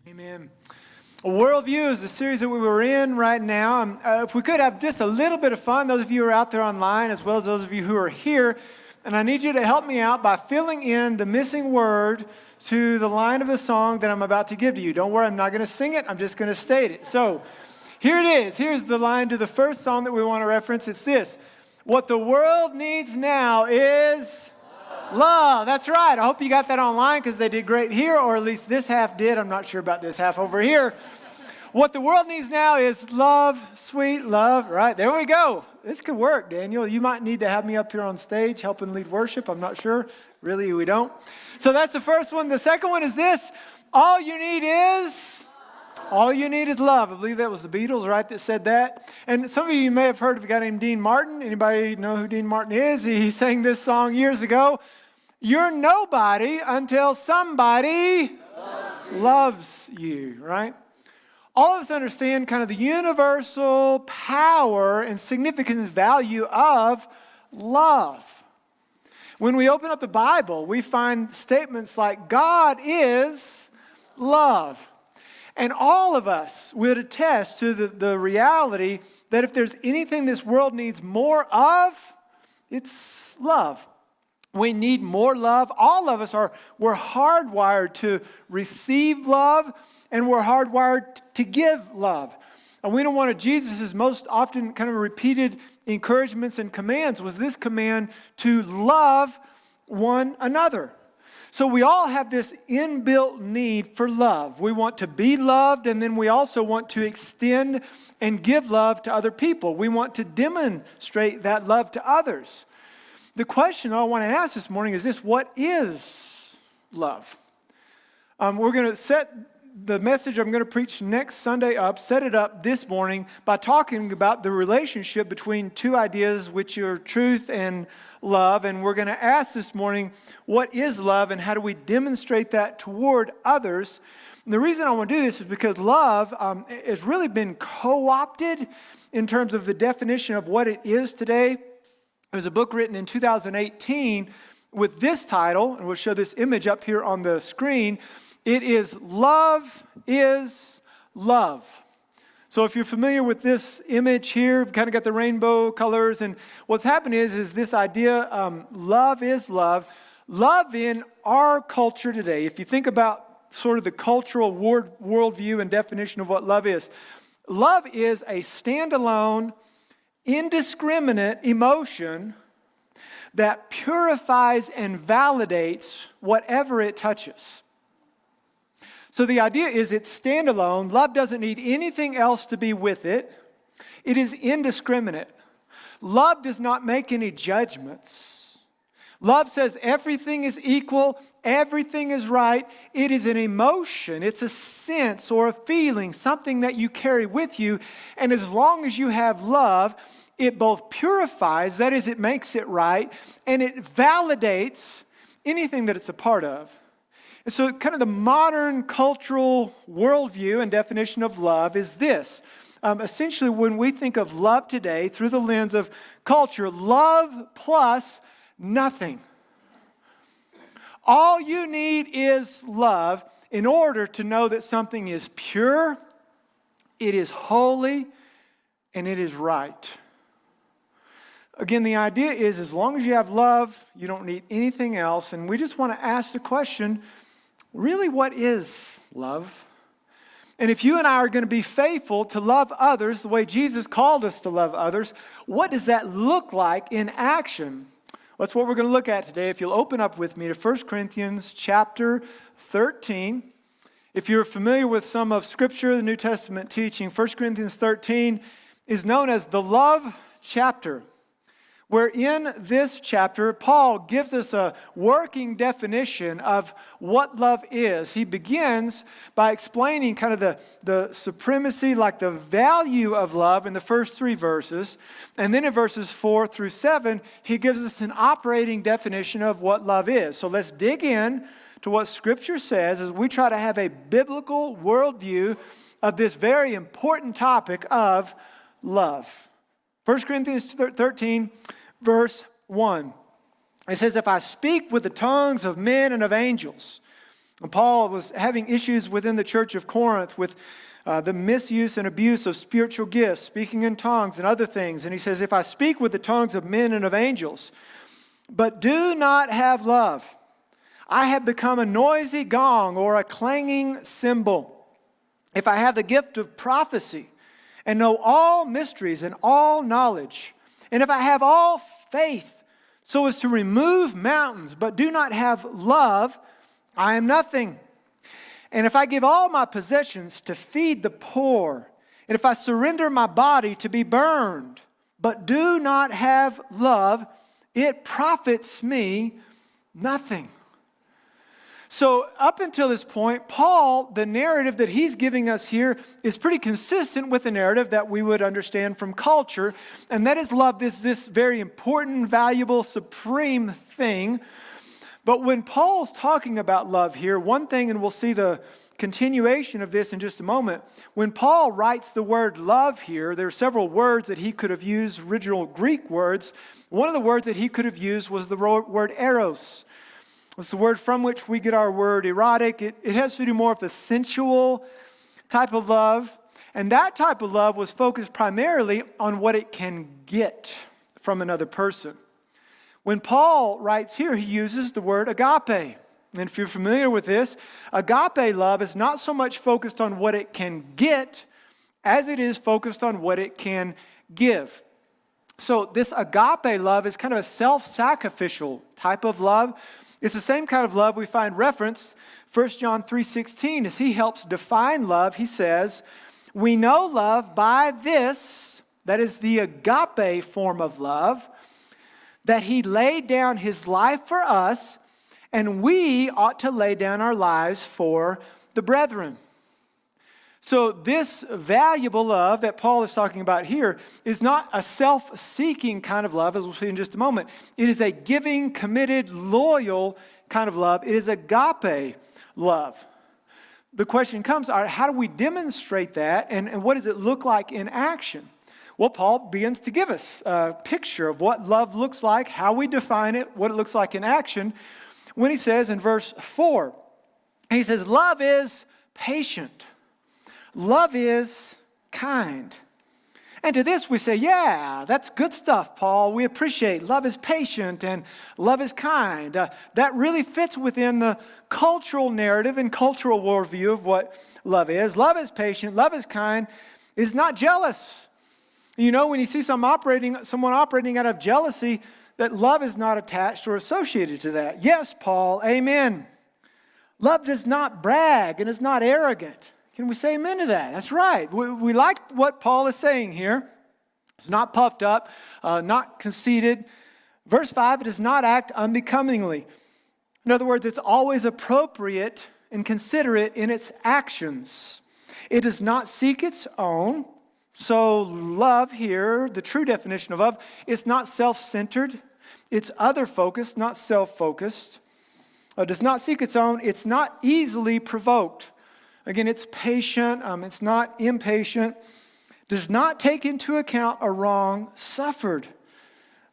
Amen. Worldview is the series that we were in right now. If we could have just a little bit of fun, those of you who are out there online, as well as those of you who are here, and I need you to help me out by filling in the missing word to the line of the song that I'm about to give to you. Don't worry, I'm not going to sing it. I'm just going to state it. So here it is. Here's the line to the first song that we want to reference. It's this. What the world needs now is love. That's right. I hope you got that online because they did great here, or at least this half did. I'm not sure about this half over here. What the world needs now is love, sweet love. Right, there we go. This could work, Daniel. You might need to have me up here on stage helping lead worship. I'm not sure. Really, we don't. So that's the first one. The second one is this. All you need is love. I believe that was the Beatles, right, that said that. And some of you may have heard of a guy named Dean Martin. Anybody know who Dean Martin is? He sang this song years ago. You're nobody until somebody loves you, right? All of us understand kind of the universal power and significance value of love. When we open up the Bible, we find statements like God is love. And all of us would attest to the reality that if there's anything this world needs more of, it's love. We need more love. All of us we're hardwired to receive love, and we're hardwired to give love. And we know one of Jesus' most often kind of repeated encouragements and commands was this command to love one another. So we all have this inbuilt need for love. We want to be loved, and then we also want to extend and give love to other people. We want to demonstrate that love to others. The question I want to ask this morning is this: what is love? We're going to set the message I'm going to preach next Sunday up, set it up this morning by talking about the relationship between two ideas, which are truth and love. And we're going to ask this morning, what is love and how do we demonstrate that toward others? And the reason I want to do this is because love has really been co-opted in terms of the definition of what it is today. There was a book written in 2018 with this title, and we'll show this image up here on the screen. It is Love is Love. So if you're familiar with this image here, we've kind of got the rainbow colors, and what's happened is this idea, love is love. Love in our culture today, if you think about sort of the cultural worldview and definition of what love is a standalone, indiscriminate emotion that purifies and validates whatever it touches. So the idea is it's standalone. Love doesn't need anything else to be with it. It is indiscriminate. Love does not make any judgments. Love says everything is equal, everything is right. It is an emotion. It's a sense or a feeling, something that you carry with you. And as long as you have love, it both purifies, that is, it makes it right, and it validates anything that it's a part of. And so kind of the modern cultural worldview and definition of love is this. Essentially, when we think of love today through the lens of culture, love plus nothing. All you need is love in order to know that something is pure, it is holy, and it is right. Again, the idea is as long as you have love, you don't need anything else. And we just want to ask the question, really, what is love? And if you and I are going to be faithful to love others the way Jesus called us to love others, what does that look like in action? Well, that's what we're going to look at today. If you'll open up with me to 1 Corinthians chapter 13. If you're familiar with some of Scripture, the New Testament teaching, 1 Corinthians 13 is known as the love chapter, where in this chapter, Paul gives us a working definition of what love is. He begins by explaining kind of the supremacy, like the value of love in the first three verses. And then in verses 4 through 7, he gives us an operating definition of what love is. So let's dig in to what Scripture says as we try to have a biblical worldview of this very important topic of love. 1 Corinthians 13, verse 1. It says, if I speak with the tongues of men and of angels, And Paul was having issues within the church of Corinth with the misuse and abuse of spiritual gifts, speaking in tongues and other things. And he says, if I speak with the tongues of men and of angels, but do not have love, I have become a noisy gong or a clanging cymbal. If I have the gift of prophecy and know all mysteries and all knowledge, and if I have all faith so as to remove mountains, but do not have love, I am nothing. And if I give all my possessions to feed the poor, and if I surrender my body to be burned, but do not have love, it profits me nothing. So up until this point, Paul, the narrative that he's giving us here is pretty consistent with the narrative that we would understand from culture. And that is love is this very important, valuable, supreme thing. But when Paul's talking about love here, one thing, and we'll see the continuation of this in just a moment, when Paul writes the word love here, there are several words that he could have used, original Greek words. One of the words that he could have used was the word eros. It's the word from which we get our word erotic. It has to do more with the sensual type of love. And that type of love was focused primarily on what it can get from another person. When Paul writes here, he uses the word agape. And if you're familiar with this, agape love is not so much focused on what it can get as it is focused on what it can give. So this agape love is kind of a self-sacrificial type of love. It's the same kind of love we find referenced 1 John 3:16 as he helps define love. He says, we know love by this, that is the agape form of love, that he laid down his life for us, and we ought to lay down our lives for the brethren. So this valuable love that Paul is talking about here is not a self-seeking kind of love, as we'll see in just a moment. It is a giving, committed, loyal kind of love. It is agape love. The question comes, how do we demonstrate that, and what does it look like in action? Well, Paul begins to give us a picture of what love looks like, how we define it, what it looks like in action, when he says in verse 4, he says, love is patient. Love is kind. And to this we say, yeah, that's good stuff, Paul. We appreciate love is patient and love is kind. That really fits within the cultural narrative and cultural worldview of what love is. Love is patient, love is kind, is not jealous. You know, when you see someone operating out of jealousy, that love is not attached or associated to that. Yes, Paul, amen. Love does not brag and is not arrogant. Can we say amen to that? That's right. We like what Paul is saying here. It's not puffed up, not conceited. Verse 5, it does not act unbecomingly. In other words, it's always appropriate and considerate in its actions. It does not seek its own. So love here, the true definition of love, it's not self-centered. It's other-focused, not self-focused. It does not seek its own. It's not easily provoked. Again, it's patient. It's not impatient. Does not take into account a wrong suffered.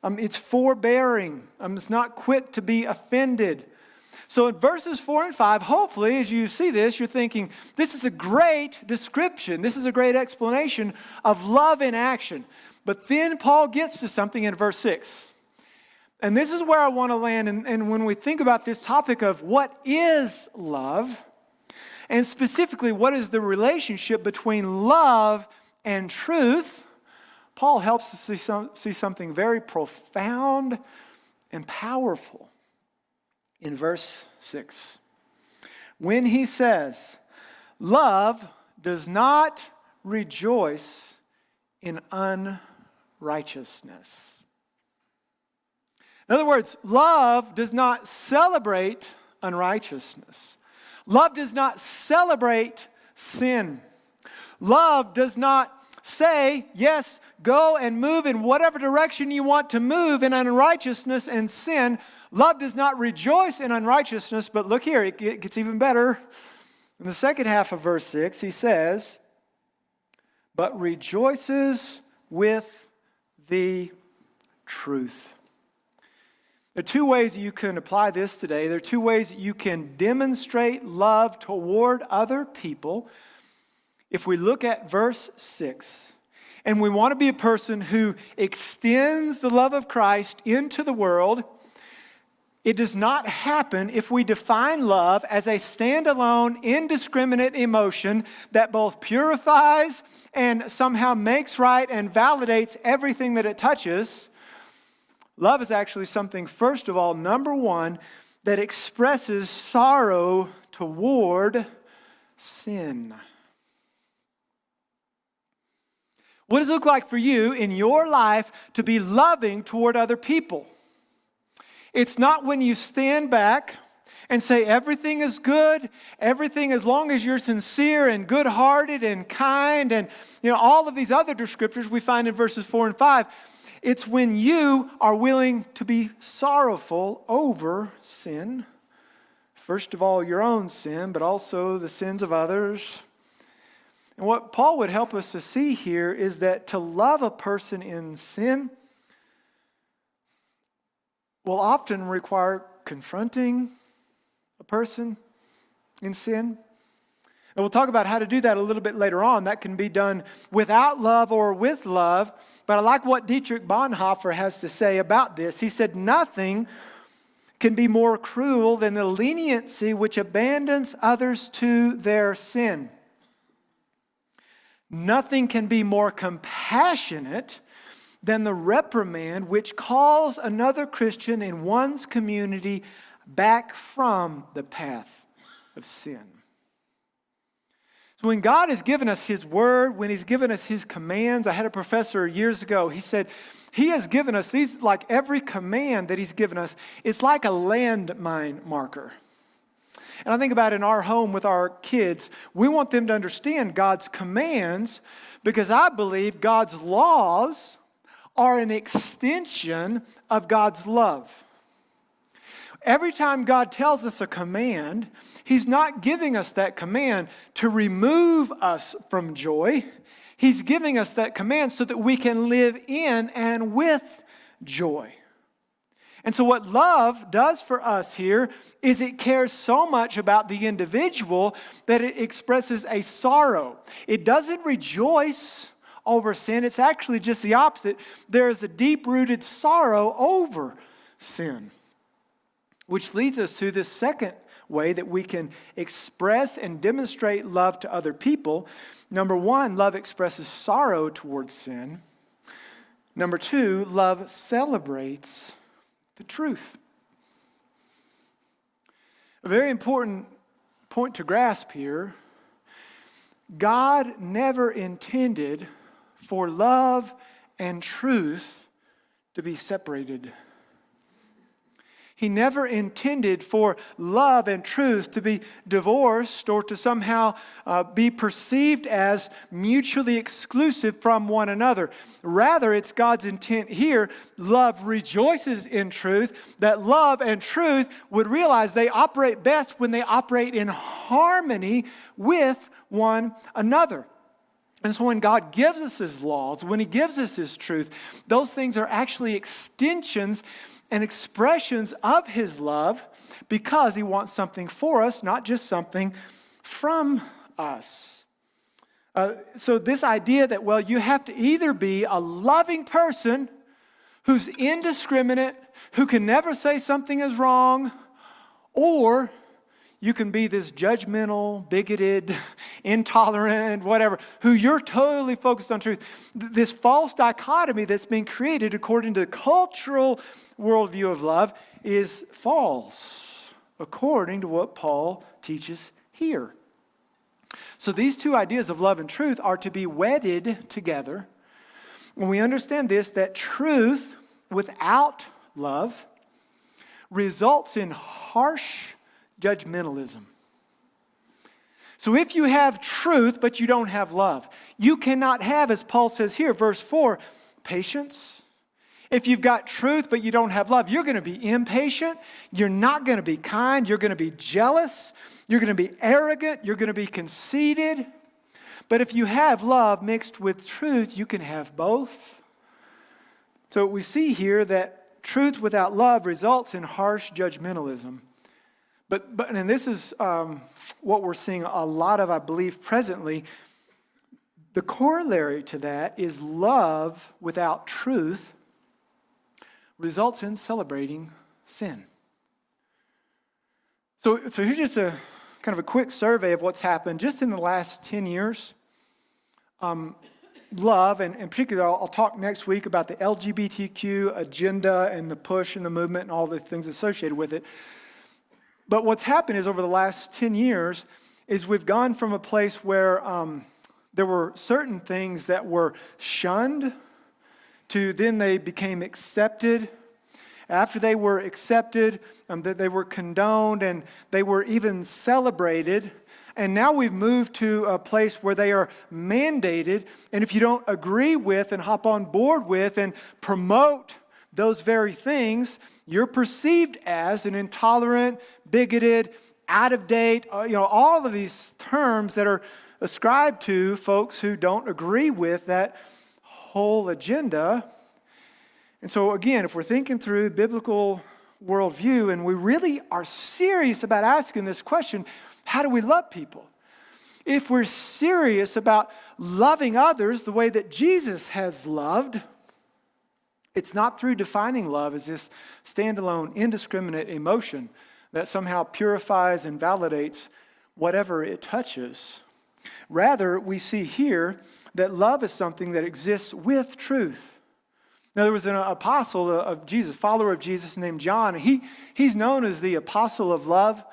It's forbearing. It's not quick to be offended. So in verses 4 and 5, hopefully, as you see this, you're thinking, this is a great description. This is a great explanation of love in action. But then Paul gets to something in verse 6. And this is where I want to land. And when we think about this topic of what is love, and specifically what is the relationship between love and truth, Paul helps us see something very profound and powerful in verse 6. When he says, love does not rejoice in unrighteousness. In other words, love does not celebrate unrighteousness. Love does not celebrate sin. Love does not say, yes, go and move in whatever direction you want to move in unrighteousness and sin. Love does not rejoice in unrighteousness, but look here, it gets even better. In the second half of verse 6, he says, but rejoices with the truth. There are two ways that you can apply this today. There are two ways that you can demonstrate love toward other people. If we look at verse 6, and we want to be a person who extends the love of Christ into the world, it does not happen if we define love as a standalone, indiscriminate emotion that both purifies and somehow makes right and validates everything that it touches. Love is actually something, first of all, number one, that expresses sorrow toward sin. What does it look like for you in your life to be loving toward other people? It's not when you stand back and say everything is good, everything as long as you're sincere and good-hearted and kind and all of these other descriptors we find in verses 4 and 5. It's when you are willing to be sorrowful over sin. First of all, your own sin, but also the sins of others. And what Paul would help us to see here is that to love a person in sin will often require confronting a person in sin. And we'll talk about how to do that a little bit later on. That can be done without love or with love. But I like what Dietrich Bonhoeffer has to say about this. He said, nothing can be more cruel than the leniency which abandons others to their sin. Nothing can be more compassionate than the reprimand which calls another Christian in one's community back from the path of sin. So when God has given us His Word, when He's given us His commands, I had a professor years ago, he said, He has given us these, like every command that He's given us, it's like a landmine marker. And I think about in our home with our kids, we want them to understand God's commands because I believe God's laws are an extension of God's love. Every time God tells us a command, He's not giving us that command to remove us from joy. He's giving us that command so that we can live in and with joy. And so what love does for us here is it cares so much about the individual that it expresses a sorrow. It doesn't rejoice over sin. It's actually just the opposite. There is a deep-rooted sorrow over sin. Which leads us to this second way that we can express and demonstrate love to other people. Number one, love expresses sorrow towards sin. Number two, love celebrates the truth. A very important point to grasp here. God never intended for love and truth to be separated. He never intended for love and truth to be divorced or to somehow be perceived as mutually exclusive from one another. Rather, it's God's intent here. Love rejoices in truth, that love and truth would realize they operate best when they operate in harmony with one another. And so when God gives us His laws, when He gives us His truth, those things are actually extensions and expressions of His love because He wants something for us, not just something from us. So this idea that, well, you have to either be a loving person who's indiscriminate, who can never say something is wrong, or you can be this judgmental, bigoted, intolerant, whatever, who you're totally focused on truth. This false dichotomy that's being created according to the cultural worldview of love is false, according to what Paul teaches here. So these two ideas of love and truth are to be wedded together. When we understand this, that truth without love results in harsh judgmentalism. So if you have truth, but you don't have love, you cannot have, as Paul says here, verse 4, patience. If you've got truth, but you don't have love, you're going to be impatient. You're not going to be kind. You're going to be jealous. You're going to be arrogant. You're going to be conceited. But if you have love mixed with truth, you can have both. So we see here that truth without love results in harsh judgmentalism. And this is what we're seeing a lot of, I believe, presently. The corollary to that is love without truth results in celebrating sin. So here's just a kind of a quick survey of what's happened just in the last 10 years. Love, and in particular, I'll talk next week about the LGBTQ agenda and the push and the movement and all the things associated with it. But what's happened is over the last 10 years is we've gone from a place where there were certain things that were shunned to then they became accepted. After they were accepted, that they were condoned and they were even celebrated. And now we've moved to a place where they are mandated. And if you don't agree with and hop on board with and promote those very things, you're perceived as an intolerant, bigoted, out of date, all of these terms that are ascribed to folks who don't agree with that whole agenda. And so again, if we're thinking through biblical worldview and we really are serious about asking this question, how do we love people? If we're serious about loving others the way that Jesus has loved, it's not through defining love as this standalone, indiscriminate emotion that somehow purifies and validates whatever it touches. Rather, we see here that love is something that exists with truth. Now, there was an apostle of Jesus, follower of Jesus named John. He's known as the apostle of love.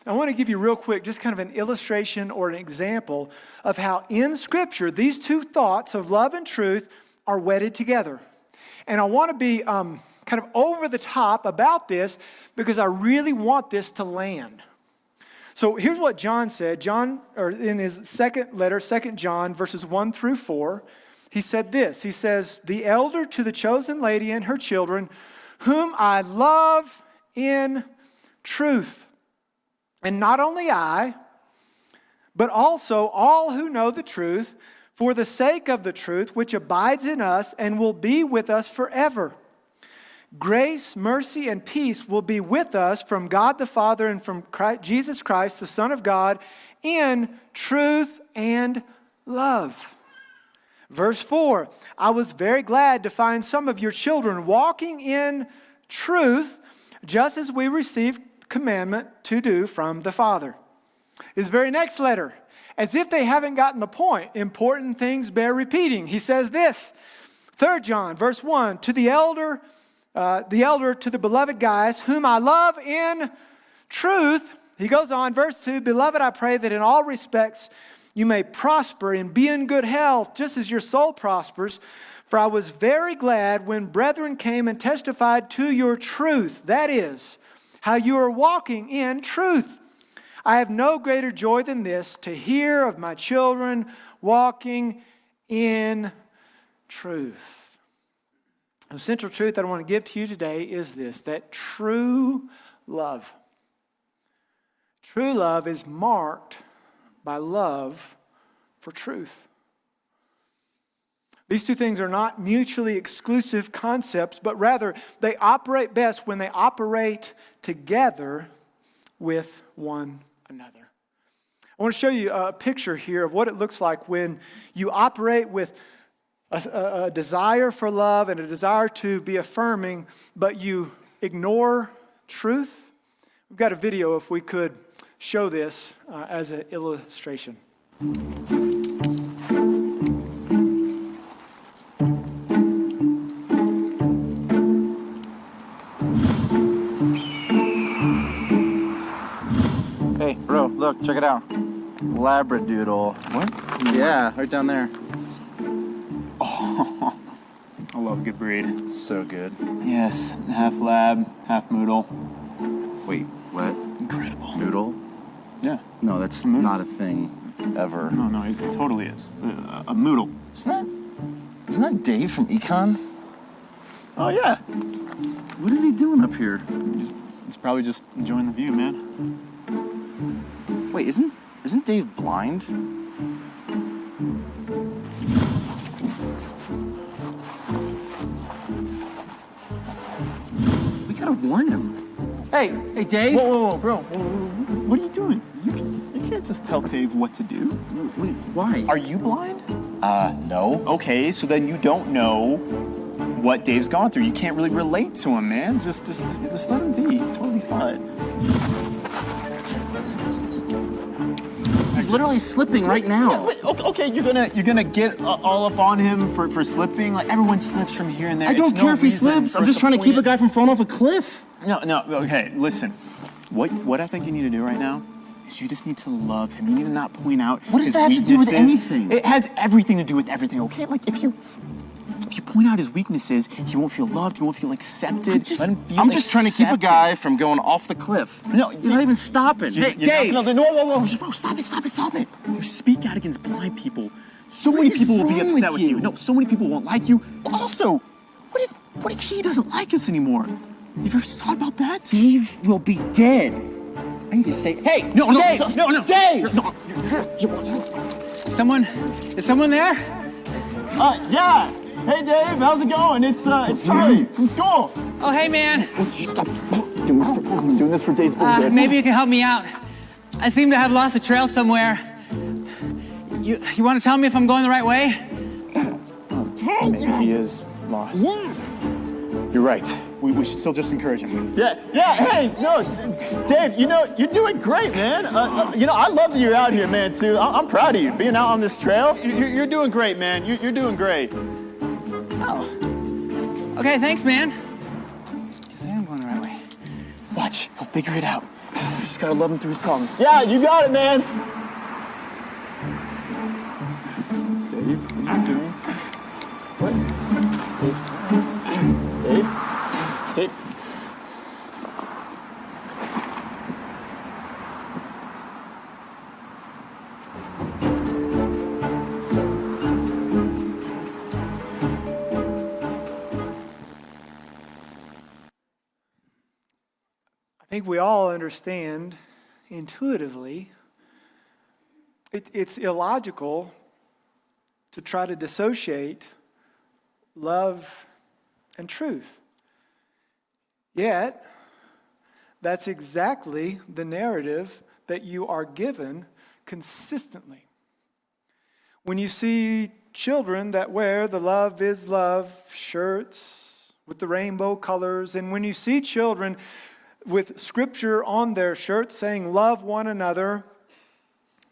I want to give you real quick just kind of an illustration or an example of how in Scripture these two thoughts of love and truth are wedded together. And I want to be kind of over the top about this because I really want this to land. So here's what John said. In his second letter, 2 John, verses 1 through 4, he said this. He says, "The elder to the chosen lady and her children, whom I love in truth. And not only I, but also all who know the truth, for the sake of the truth which abides in us and will be with us forever. Grace, mercy, and peace will be with us from God the Father and from Jesus Christ, the Son of God, in truth and love." Verse 4, "I was very glad to find some of your children walking in truth, just as we received commandment to do from the Father." His very next letter, as if they haven't gotten the point, important things bear repeating. He says this, 3 John, verse 1, to the elder to the beloved Gaius, whom I love in truth. He goes on, verse 2, "Beloved, I pray that in all respects you may prosper and be in good health, just as your soul prospers. For I was very glad when brethren came and testified to your truth." That is, how you are walking in truth. "I have no greater joy than this, to hear of my children walking in truth." The central truth that I want to give to you today is this, that true love is marked by love for truth. These two things are not mutually exclusive concepts, but rather they operate best when they operate together with one another. I want to show you a picture here of what it looks like when you operate with a desire for love and a desire to be affirming, but you ignore truth. We've got a video if we could show this as an illustration. Hey, bro, look, check it out. Labradoodle. What? Yeah, right down there. Oh, I love a good breed. It's so good. Yes, half lab, half moodle. Wait, what? Incredible. Noodle? Yeah. No, that's not a thing ever. No, it totally is. A moodle. Isn't that Dave from Econ? Oh, yeah. What is he doing up here? He's probably just enjoying the view, man. Wait, isn't Dave blind? warn him. Hey, Dave. Whoa, bro. What are you doing? You can't just tell Dave what to do. Wait, why? Are you blind? No. Okay, so then you don't know what Dave's gone through. You can't really relate to him, man. Just let him be. He's totally fine. He's literally slipping right now. Okay, you're gonna get all up on him for slipping. Like everyone slips from here and there. I don't It's care no if he reason slips. for I'm us just trying to keep a point guy from falling off a cliff. No. Okay, listen. What I think you need to do right now is you just need to love him. You need to not point out What does his that have to do with weaknesses. anything? It has everything to do with everything. Okay, like if you point out his weaknesses, he won't feel loved. He won't feel accepted. Let him feel I'm just trying to keep a accepted. guy from going off the cliff. No, He's not even stopping. Hey, Dave. No, whoa, stop it. You speak out against blind people. So many is people will be wrong upset with with you? you. No, so many people won't like you. But also, what if he doesn't like us anymore? Have you ever thought about that? Dave will be dead. I need to say, hey, No, Dave, no. Dave. No. Is someone there? Yeah. Hey, Dave, how's it going? It's Charlie from school. Oh, hey, man. Doing this for Dave's birthday. Maybe you can help me out. I seem to have lost the trail somewhere. You want to tell me if I'm going the right way? Maybe he is lost. You're right. We should still just encourage him. Yeah, hey, no, Dave, you're doing great, man. I love that you're out here, man, too. I'm proud of you, being out on this trail. You're doing great, man. You're doing great. Oh. Okay, thanks, man. Guess I am going the right way. Watch, he'll figure it out. You just gotta love him through his problems. Yeah, you got it, man. Dave, what are you doing? What? Dave? I think we all understand intuitively it's illogical to try to dissociate love and truth. Yet, that's exactly the narrative that you are given consistently. When you see children that wear the Love is Love shirts with the rainbow colors, and when you see children with scripture on their shirts saying love one another,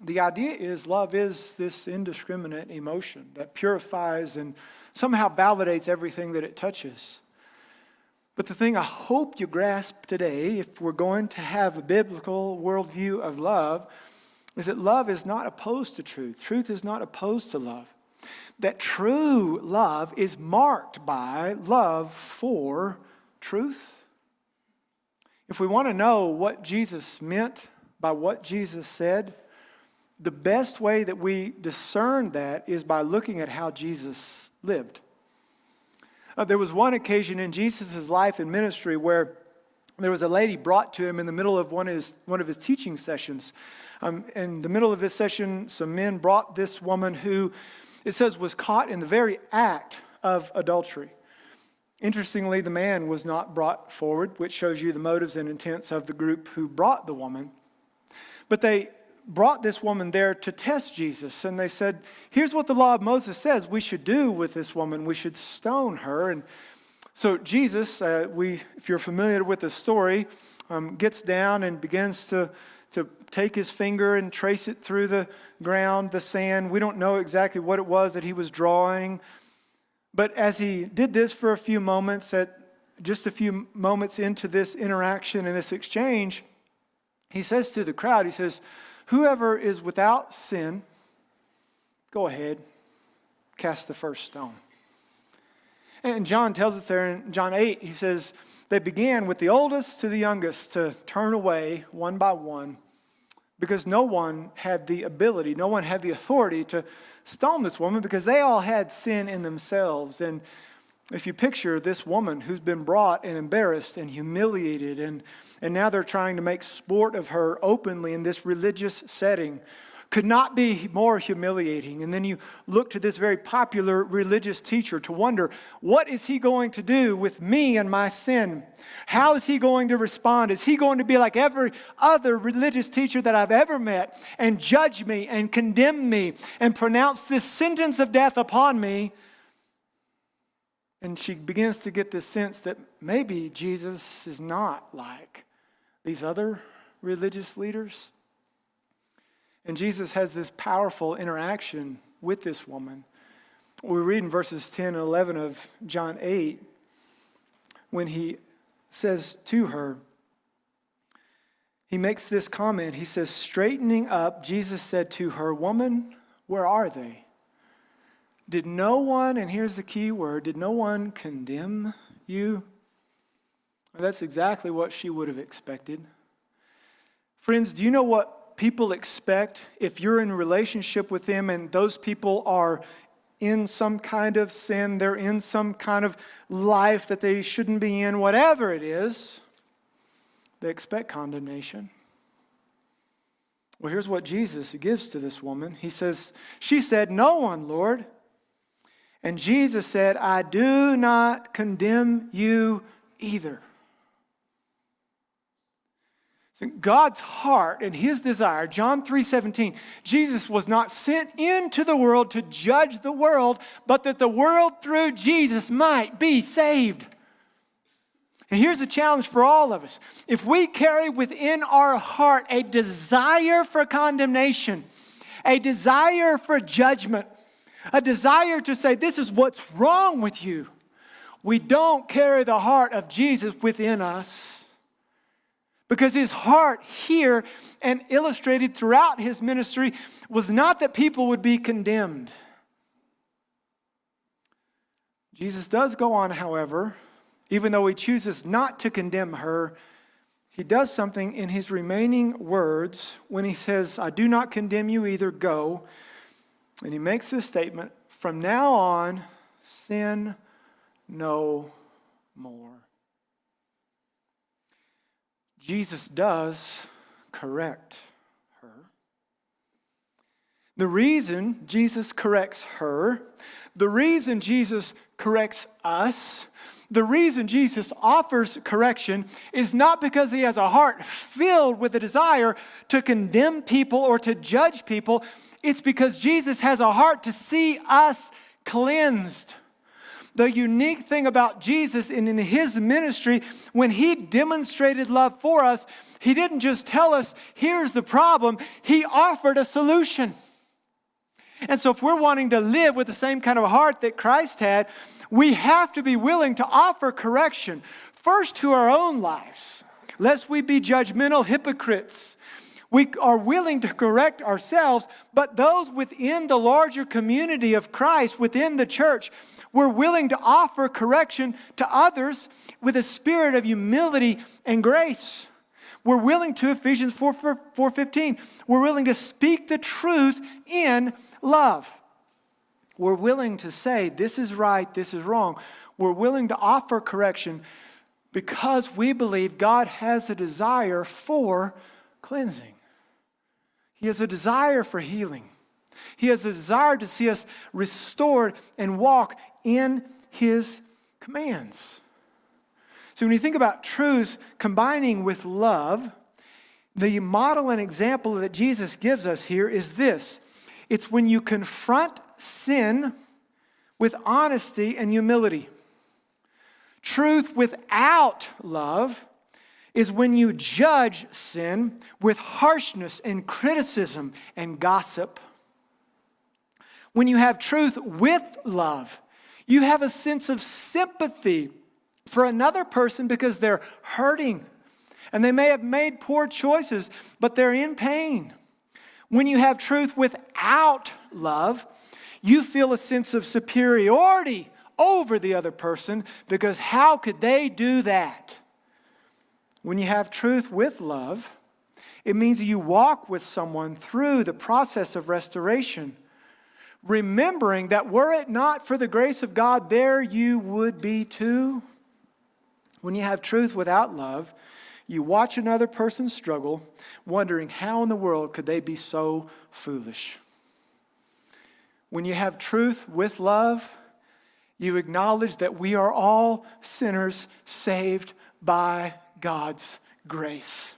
the idea is love is this indiscriminate emotion that purifies and somehow validates everything that it touches. But the thing I hope you grasp today, if we're going to have a biblical worldview of love, is that love is not opposed to truth. Truth is not opposed to love. That true love is marked by love for truth. If we want to know what Jesus meant by what Jesus said, the best way that we discern that is by looking at how Jesus lived. There was one occasion in Jesus' life and ministry where there was a lady brought to him in the middle of one of his teaching sessions. In the middle of this session, some men brought this woman who, it says, was caught in the very act of adultery. Interestingly, the man was not brought forward, which shows you the motives and intents of the group who brought the woman. But they brought this woman there to test Jesus, and they said, here's what the law of Moses says we should do with this woman. We should stone her. And so Jesus, if you're familiar with the story, gets down and begins to take his finger and trace it through the ground, the sand. We don't know exactly what it was that he was drawing. But as he did this for a few moments, just a few moments into this interaction and this exchange, he says to the crowd, he says, whoever is without sin, go ahead, cast the first stone. And John tells us there in John 8, he says, they began with the oldest to the youngest to turn away one by one because no one had the ability, no one had the authority to stone this woman because they all had sin in themselves. And if you picture this woman who's been brought and embarrassed and humiliated and now they're trying to make sport of her openly in this religious setting, could not be more humiliating. And then you look to this very popular religious teacher to wonder, what is he going to do with me and my sin? How is he going to respond? Is he going to be like every other religious teacher that I've ever met and judge me and condemn me and pronounce this sentence of death upon me? And she begins to get this sense that maybe Jesus is not like these other religious leaders. And Jesus has this powerful interaction with this woman. We read in verses 10 and 11 of John 8, when he says to her, he makes this comment. He says, straightening up, Jesus said to her, woman, where are they? Did no one, and here's the key word, did no one condemn you? That's exactly what she would have expected. Friends, do you know what people expect if you're in a relationship with them and those people are in some kind of sin, they're in some kind of life that they shouldn't be in, whatever it is, they expect condemnation. Well, here's what Jesus gives to this woman. She said, no one, Lord. And Jesus said, I do not condemn you either. So God's heart and his desire, John 3:17, Jesus was not sent into the world to judge the world, but that the world through Jesus might be saved. And here's the challenge for all of us. If we carry within our heart a desire for condemnation, a desire for judgment, a desire to say, this is what's wrong with you, we don't carry the heart of Jesus within us. Because his heart here and illustrated throughout his ministry was not that people would be condemned. Jesus does go on, however, even though he chooses not to condemn her, he does something in his remaining words when he says, I do not condemn you either, go. And he makes this statement, from now on, sin no more. Jesus does correct her. The reason Jesus corrects her, the reason Jesus corrects us, the reason Jesus offers correction is not because he has a heart filled with a desire to condemn people or to judge people. It's because Jesus has a heart to see us cleansed. The unique thing about Jesus and in his ministry, when he demonstrated love for us, he didn't just tell us, here's the problem. He offered a solution. And so if we're wanting to live with the same kind of heart that Christ had, we have to be willing to offer correction, first to our own lives, lest we be judgmental hypocrites. We are willing to correct ourselves, but those within the larger community of Christ, within the church, we're willing to offer correction to others with a spirit of humility and grace. We're willing to, Ephesians 4:15, we're willing to speak the truth in love. We're willing to say, this is right, this is wrong. We're willing to offer correction because we believe God has a desire for cleansing. He has a desire for healing. He has a desire to see us restored and walk in his commands. So when you think about truth combining with love, the model and example that Jesus gives us here is this. It's when you confront sin with honesty and humility. Truth without love is when you judge sin with harshness and criticism and gossip. When you have truth with love, you have a sense of sympathy for another person because they're hurting. And they may have made poor choices, but they're in pain. When you have truth without love, you feel a sense of superiority over the other person because how could they do that? When you have truth with love, it means you walk with someone through the process of restoration, remembering that were it not for the grace of God, there you would be too. When you have truth without love, You watch another person struggle, wondering how in the world could they be so foolish. When you have truth with love, you acknowledge that we are all sinners saved by God's grace.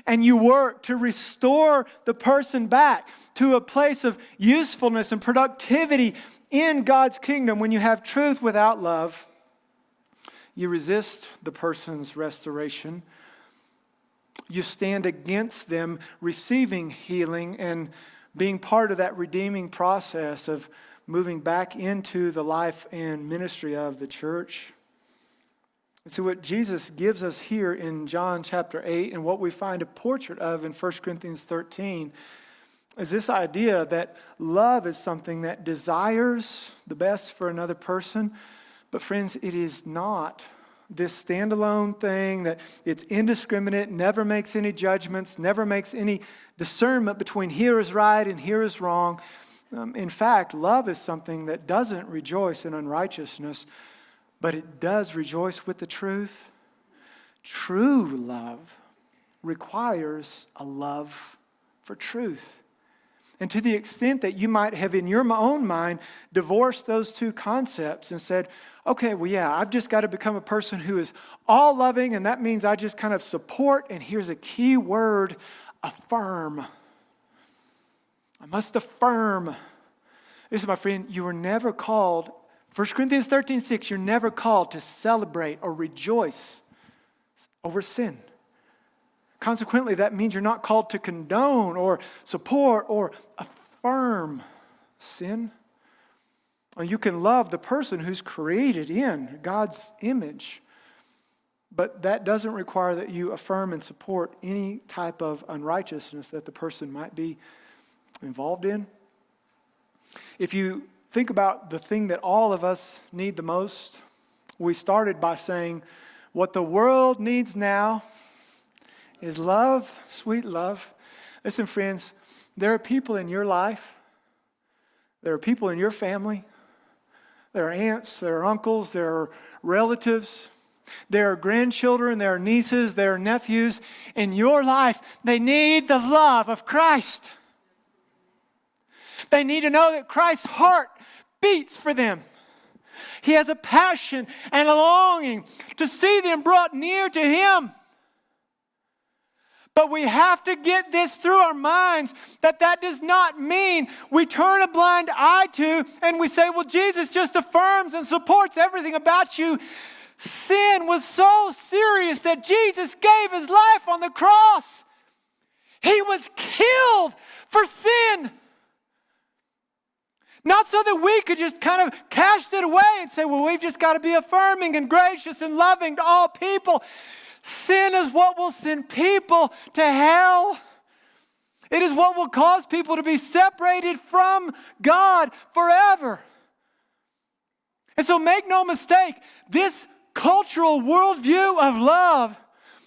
And you work to restore the person back to a place of usefulness and productivity in God's kingdom. When you have truth without love, you resist the person's restoration. You stand against them receiving healing and being part of that redeeming process of moving back into the life and ministry of the church. And so what Jesus gives us here in John chapter 8 and what we find a portrait of in 1 Corinthians 13 is this idea that love is something that desires the best for another person. But friends, it is not this standalone thing that it's indiscriminate, never makes any judgments, never makes any discernment between here is right and here is wrong. In fact, love is something that doesn't rejoice in unrighteousness, but it does rejoice with the truth. True love requires a love for truth. And to the extent that you might have in your own mind divorced those two concepts and said, okay, well, yeah, I've just got to become a person who is all loving, and that means I just kind of support, and here's a key word, affirm. I must affirm. Listen, my friend, you were never called, 1 Corinthians 13:6, you're never called to celebrate or rejoice over sin. Consequently, that means you're not called to condone or support or affirm sin. You can love the person who's created in God's image, but that doesn't require that you affirm and support any type of unrighteousness that the person might be involved in. If you think about the thing that all of us need the most, we started by saying what the world needs now is love, sweet love. Listen, friends, there are people in your life, there are people in your family, there are aunts, there are uncles, there are relatives, there are grandchildren, there are nieces, there are nephews in your life. They need the love of Christ. They need to know that Christ's heart beats for them. He has a passion and a longing to see them brought near to Him. But we have to get this through our minds that does not mean we turn a blind eye to and we say, well, Jesus just affirms and supports everything about you. Sin was so serious that Jesus gave His life on the cross. He was killed for sin. Not so that we could just kind of cast it away and say, well, we've just got to be affirming and gracious and loving to all people. Sin is what will send people to hell. It is what will cause people to be separated from God forever. And so make no mistake, this cultural worldview of love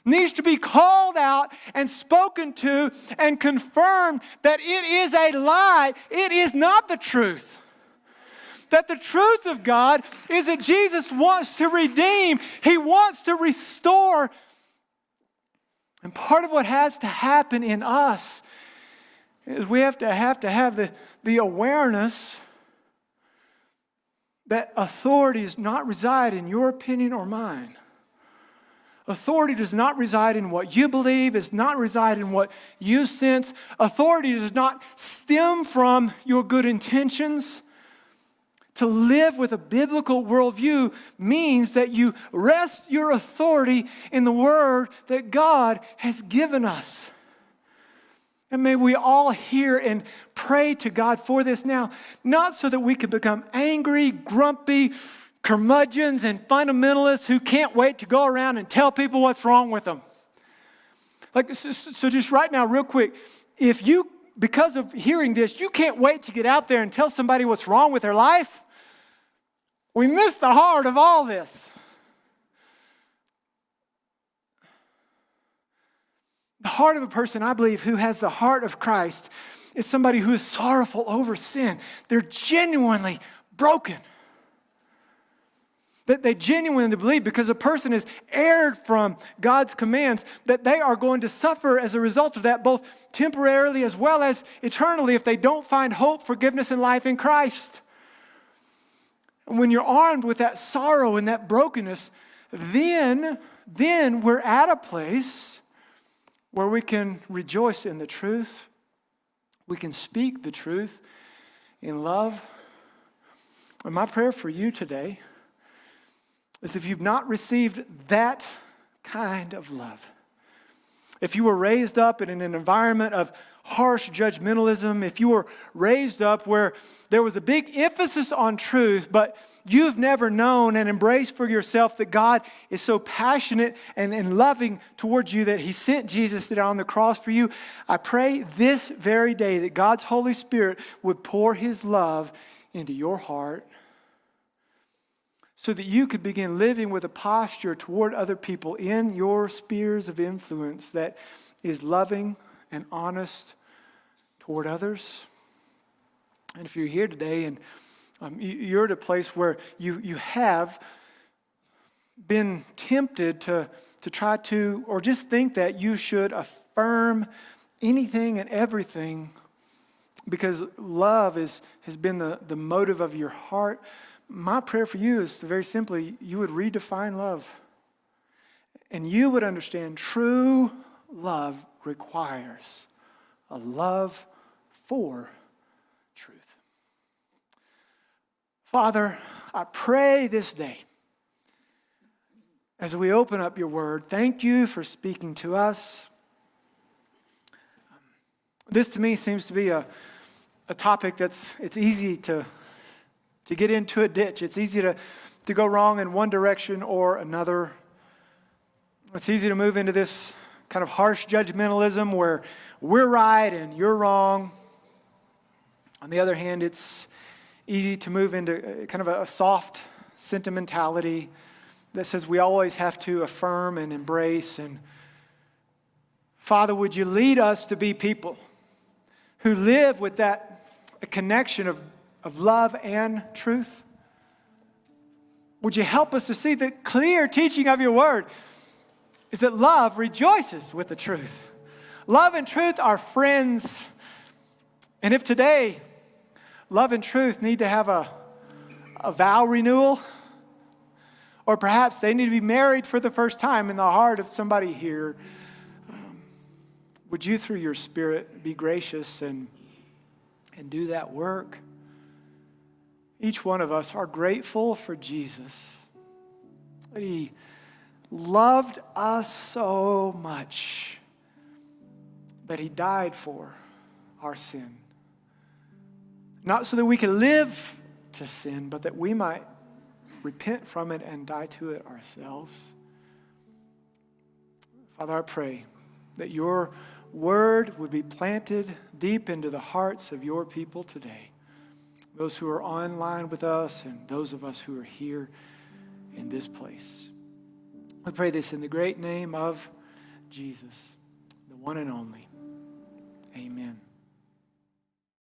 needs to be called out and spoken to and confirmed that it is a lie. It is not the truth. That the truth of God is that Jesus wants to redeem. He wants to restore. And part of what has to happen in us is we have to have the awareness that authority does not reside in your opinion or mine. Authority does not reside in what you believe, does not reside in what you sense. Authority does not stem from your good intentions. To live with a biblical worldview means that you rest your authority in the word that God has given us. And may we all hear and pray to God for this now, not so that we can become angry, grumpy, curmudgeons and fundamentalists who can't wait to go around and tell people what's wrong with them. So just right now, real quick, if you, because of hearing this, you can't wait to get out there and tell somebody what's wrong with their life, we miss the heart of all this. The heart of a person, I believe, who has the heart of Christ is somebody who is sorrowful over sin. They're genuinely broken. that they genuinely believe because a person is erred from God's commands, that they are going to suffer as a result of that, both temporarily as well as eternally, if they don't find hope, forgiveness, and life in Christ. And when you're armed with that sorrow and that brokenness, then we're at a place where we can rejoice in the truth. We can speak the truth in love. And my prayer for you today is, if you've not received that kind of love, if you were raised up in an environment of harsh judgmentalism, if you were raised up where there was a big emphasis on truth, but you've never known and embraced for yourself that God is so passionate and loving towards you that He sent Jesus down on the cross for you, I pray this very day that God's Holy Spirit would pour His love into your heart, so that you could begin living with a posture toward other people in your spheres of influence that is loving and honest toward others. And if you're here today and you're at a place where you have been tempted to try to, or just think that you should affirm anything and everything because love has been the motive of your heart, my prayer for you is very simply, you would redefine love. And you would understand true love requires a love for truth. Father, I pray this day, as we open up your word, thank you for speaking to us. This to me seems to be a topic it's easy to get into a ditch. It's easy to go wrong in one direction or another. It's easy to move into this kind of harsh judgmentalism where we're right and you're wrong. On the other hand, it's easy to move into kind of a soft sentimentality that says we always have to affirm and embrace. And Father, would you lead us to be people who live with that connection of love and truth? Would you help us to see the clear teaching of your word is that love rejoices with the truth. Love and truth are friends. And if today love and truth need to have a vow renewal, or perhaps they need to be married for the first time in the heart of somebody here, would you through your Spirit be gracious and do that work? Each one of us are grateful for Jesus, that He loved us so much that He died for our sin. Not so that we can live to sin, but that we might repent from it and die to it ourselves. Father, I pray that your word would be planted deep into the hearts of your people today. Those who are online with us and those of us who are here in this place. We pray this in the great name of Jesus, the one and only. Amen.